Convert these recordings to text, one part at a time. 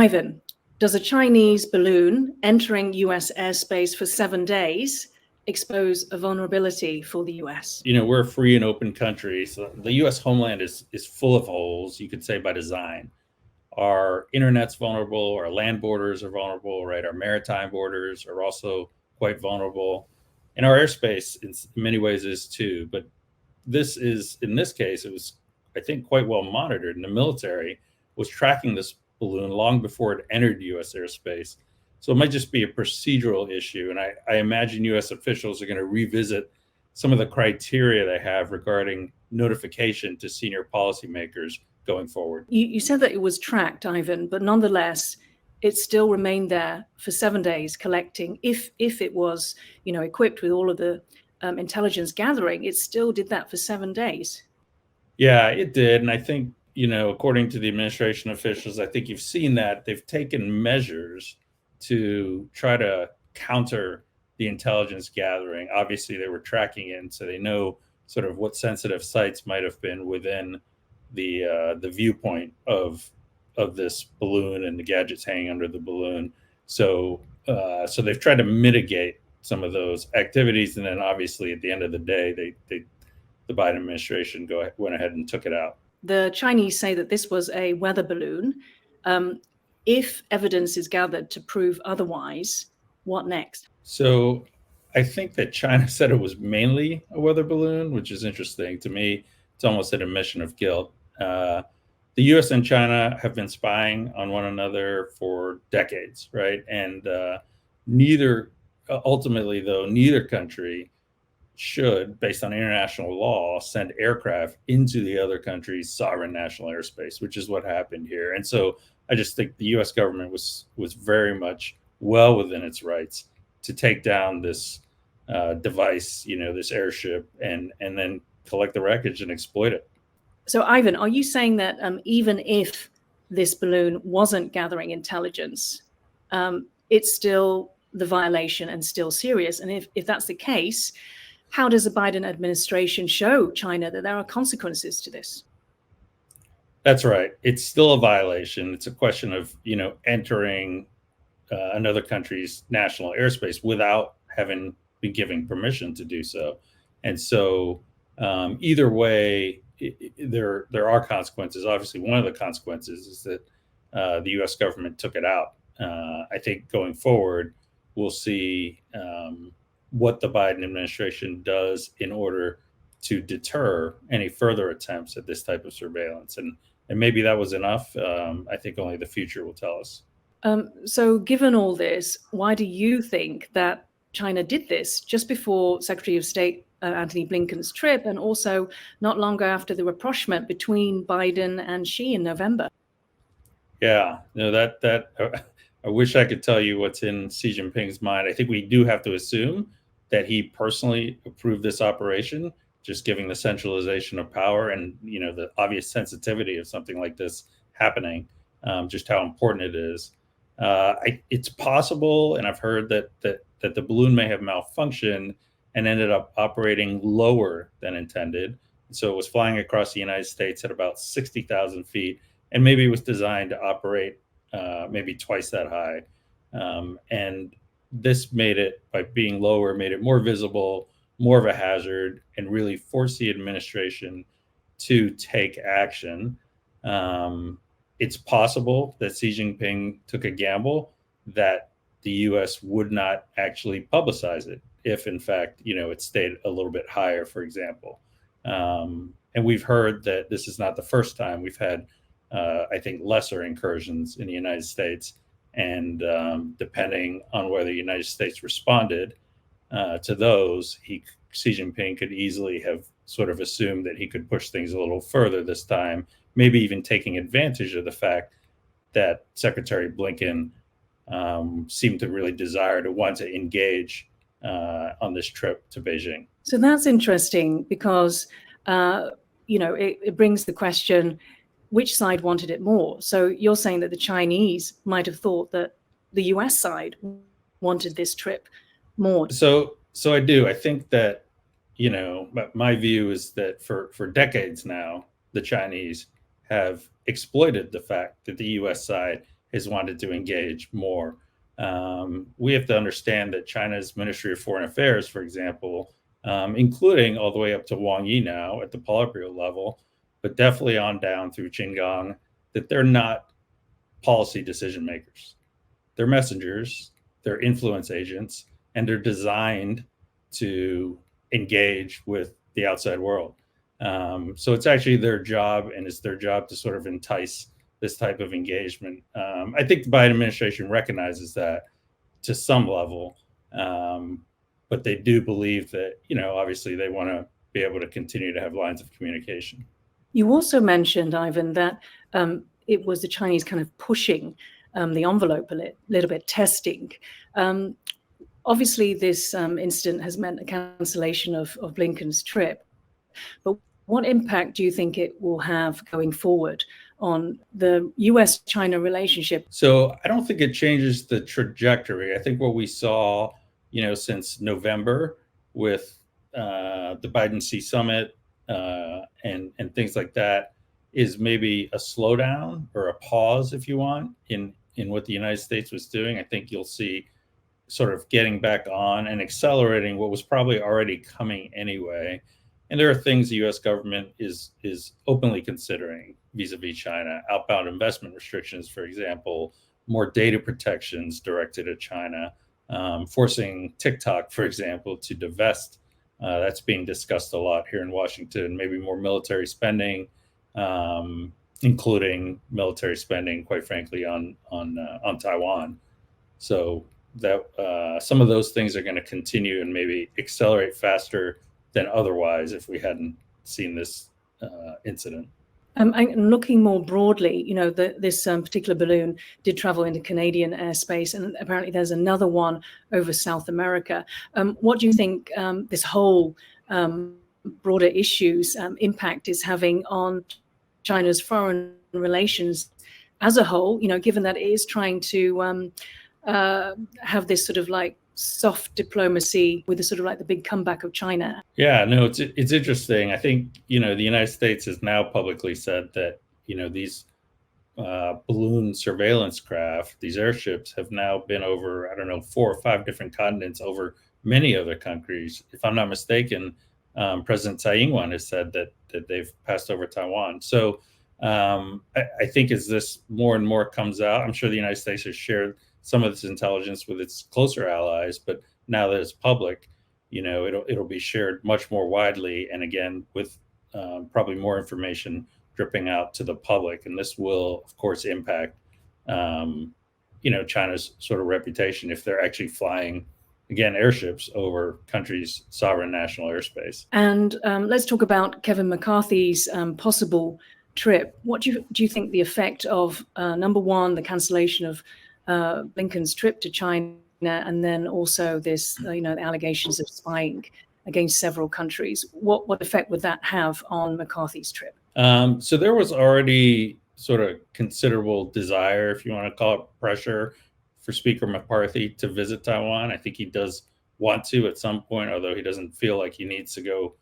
Ivan, does a Chinese balloon entering US airspace for 7 days expose a vulnerability for the US? We're a free and open country, so the US homeland is full of holes, you could say by design. Our internet's vulnerable, our land borders are vulnerable, right? Our maritime borders are also quite vulnerable. And our airspace in many ways is too. But in this case, it was, I think, quite well monitored. And the military was tracking this balloon long before it entered US airspace. So it might just be a procedural issue. And I imagine US officials are going to revisit some of the criteria they have regarding notification to senior policymakers going forward. You said that it was tracked, Ivan, but nonetheless, it still remained there for 7 days collecting. If it was, equipped with all of the intelligence gathering, it still did that for 7 days. Yeah, it did. And I think, according to the administration officials, I think you've seen that they've taken measures to try to counter the intelligence gathering. Obviously, they were tracking it, and so they know sort of what sensitive sites might have been within the viewpoint of this balloon and the gadgets hanging under the balloon. So they've tried to mitigate some of those activities, and then obviously at the end of the day, the Biden administration went ahead and took it out. The Chinese say that this was a weather balloon. If evidence is gathered to prove otherwise, what next? So I think that China said it was mainly a weather balloon, which is interesting to me. It's almost an admission of guilt. The U.S. and China have been spying on one another for decades, right? And ultimately, though, neither country should, based on international law, send aircraft into the other country's sovereign national airspace, which is what happened here. And so I just think the U.S. government was very much well within its rights to take down this device, this airship, and then collect the wreckage and exploit it. So, Ivan, are you saying that even if this balloon wasn't gathering intelligence, it's still the violation and still serious? And if that's the case, how does the Biden administration show China that there are consequences to this? That's right. It's still a violation. It's a question of, entering another country's national airspace without having been given permission to do so. And so either way, there are consequences. Obviously, one of the consequences is that the U.S. government took it out. I think going forward, we'll see what the Biden administration does in order to deter any further attempts at this type of surveillance. And maybe that was enough. I think only the future will tell us. So given all this, why do you think that China did this just before Secretary of State Antony Blinken's trip, and also not long after the rapprochement between Biden and Xi in November? Yeah, that I wish I could tell you what's in Xi Jinping's mind. I think we do have to assume that he personally approved this operation, just giving the centralization of power and the obvious sensitivity of something like this happening, just how important it is. It's possible, and I've heard that the balloon may have malfunctioned and ended up operating lower than intended. So it was flying across the United States at about 60,000 feet, and maybe it was designed to operate maybe twice that high. And this made it, by being lower, made it more visible, more of a hazard, and really forced the administration to take action. It's possible that Xi Jinping took a gamble that the U.S. would not actually publicize it if, in fact, it stayed a little bit higher, for example. And we've heard that this is not the first time. We've had, I think, lesser incursions in the United States. And depending on whether the United States responded to those, Xi Jinping could easily have sort of assumed that he could push things a little further this time, maybe even taking advantage of the fact that Secretary Blinken seemed to really desire to want to engage on this trip to Beijing. So that's interesting because, it brings the question, which side wanted it more? So you're saying that the Chinese might have thought that the US side wanted this trip more. So I do. I think that, my view is that for decades now, the Chinese have exploited the fact that the US side has wanted to engage more. We have to understand that China's Ministry of Foreign Affairs, for example, including all the way up to Wang Yi now at the Politburo level, but definitely on down through Qinggang, that they're not policy decision makers. They're messengers, they're influence agents, and they're designed to engage with the outside world. So it's actually their job, and it's their job to sort of entice this type of engagement. I think the Biden administration recognizes that to some level, but they do believe that, obviously they want to be able to continue to have lines of communication. You also mentioned, Ivan, that it was the Chinese kind of pushing the envelope a little bit, testing. Obviously, this incident has meant a cancellation of Blinken's trip. But what impact do you think it will have going forward on the U.S. China relationship? So I don't think it changes the trajectory. I think what we saw, since November with the Biden-Xi summit and things like that is maybe a slowdown or a pause, if you want, in what the United States was doing. I think you'll see sort of getting back on and accelerating what was probably already coming anyway. And there are things the U.S. government is openly considering vis-a-vis China: outbound investment restrictions, for example, more data protections directed at China, forcing TikTok, for example, to divest. That's being discussed a lot here in Washington. Maybe more military spending, including military spending, quite frankly, on Taiwan. So that some of those things are going to continue and maybe accelerate faster than otherwise if we hadn't seen this incident. And looking more broadly, this particular balloon did travel into Canadian airspace, and apparently there's another one over South America. What do you think this whole broader issues impact is having on China's foreign relations as a whole, given that it is trying to have this sort of like soft diplomacy with the sort of like the big comeback of China? Yeah, no, it's interesting. I think, the United States has now publicly said that, these balloon surveillance craft, these airships have now been over, 4 or 5 different continents, over many other countries. If I'm not mistaken, President Tsai Ing-wen has said that they've passed over Taiwan. So I think as this more and more comes out, I'm sure the United States has shared some of this intelligence with its closer allies, but now that it's public, it'll be shared much more widely, and again with probably more information dripping out to the public, and this will, of course, impact China's sort of reputation if they're actually flying, again, airships over countries' sovereign national airspace. And let's talk about Kevin McCarthy's possible trip. What do you think the effect of number one, the cancellation of Blinken's trip to China, and then also this, the allegations of spying against several countries? What effect would that have on McCarthy's trip? So there was already sort of considerable desire, if you want to call it pressure, for Speaker McCarthy to visit Taiwan. I think he does want to at some point, although he doesn't feel like he needs to go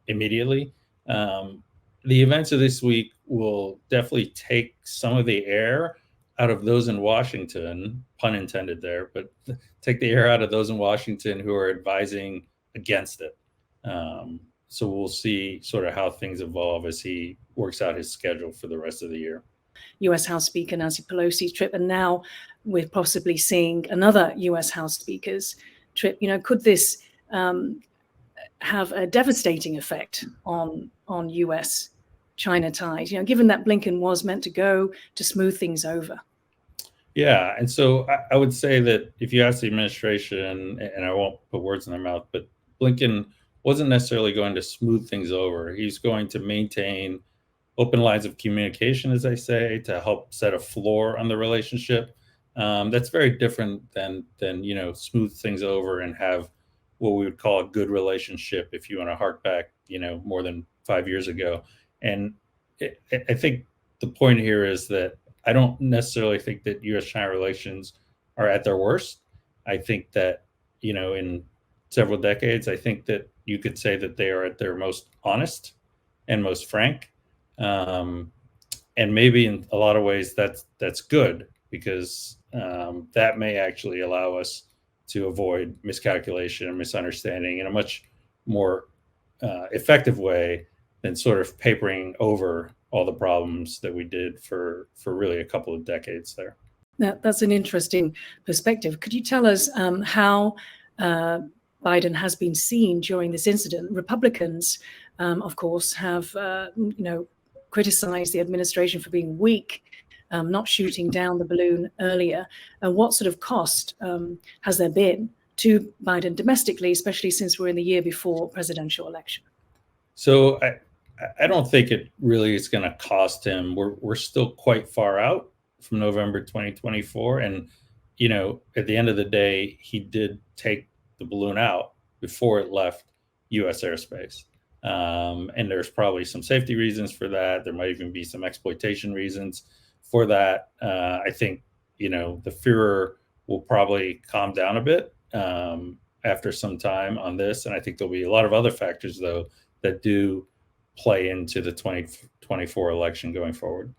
immediately. The events of this week will definitely take some of the air out of those in Washington, pun intended there, but take the air out of those in Washington who are advising against it. So we'll see sort of how things evolve as he works out his schedule for the rest of the year. U.S. House Speaker Nancy Pelosi's trip, and now we're possibly seeing another U.S. House Speaker's trip. Could this have a devastating effect on U.S. China ties, given that Blinken was meant to go to smooth things over? Yeah. And so I would say that if you ask the administration, and I won't put words in their mouth, but Blinken wasn't necessarily going to smooth things over. He's going to maintain open lines of communication, as I say, to help set a floor on the relationship. That's very different than smooth things over and have what we would call a good relationship, if you want to hark back, more than 5 years ago. And I think the point here is that I don't necessarily think that U.S.-China relations are at their worst. I think that, in several decades, I think that you could say that they are at their most honest and most frank. and maybe in a lot of ways that's good, because that may actually allow us to avoid miscalculation and misunderstanding in a much more effective way than sort of papering over all the problems that we did for really a couple of decades there. That's an interesting perspective. Could you tell us how Biden has been seen during this incident? Republicans, of course, have criticized the administration for being weak, not shooting down the balloon earlier. What sort of cost has there been to Biden domestically, especially since we're in the year before presidential election? So I don't think it really is going to cost him. We're still quite far out from November 2024, and at the end of the day, he did take the balloon out before it left U.S. airspace. And there's probably some safety reasons for that. There might even be some exploitation reasons for that. I think, the furor will probably calm down a bit after some time on this. And I think there'll be a lot of other factors, though, that do play into the 2024 election going forward.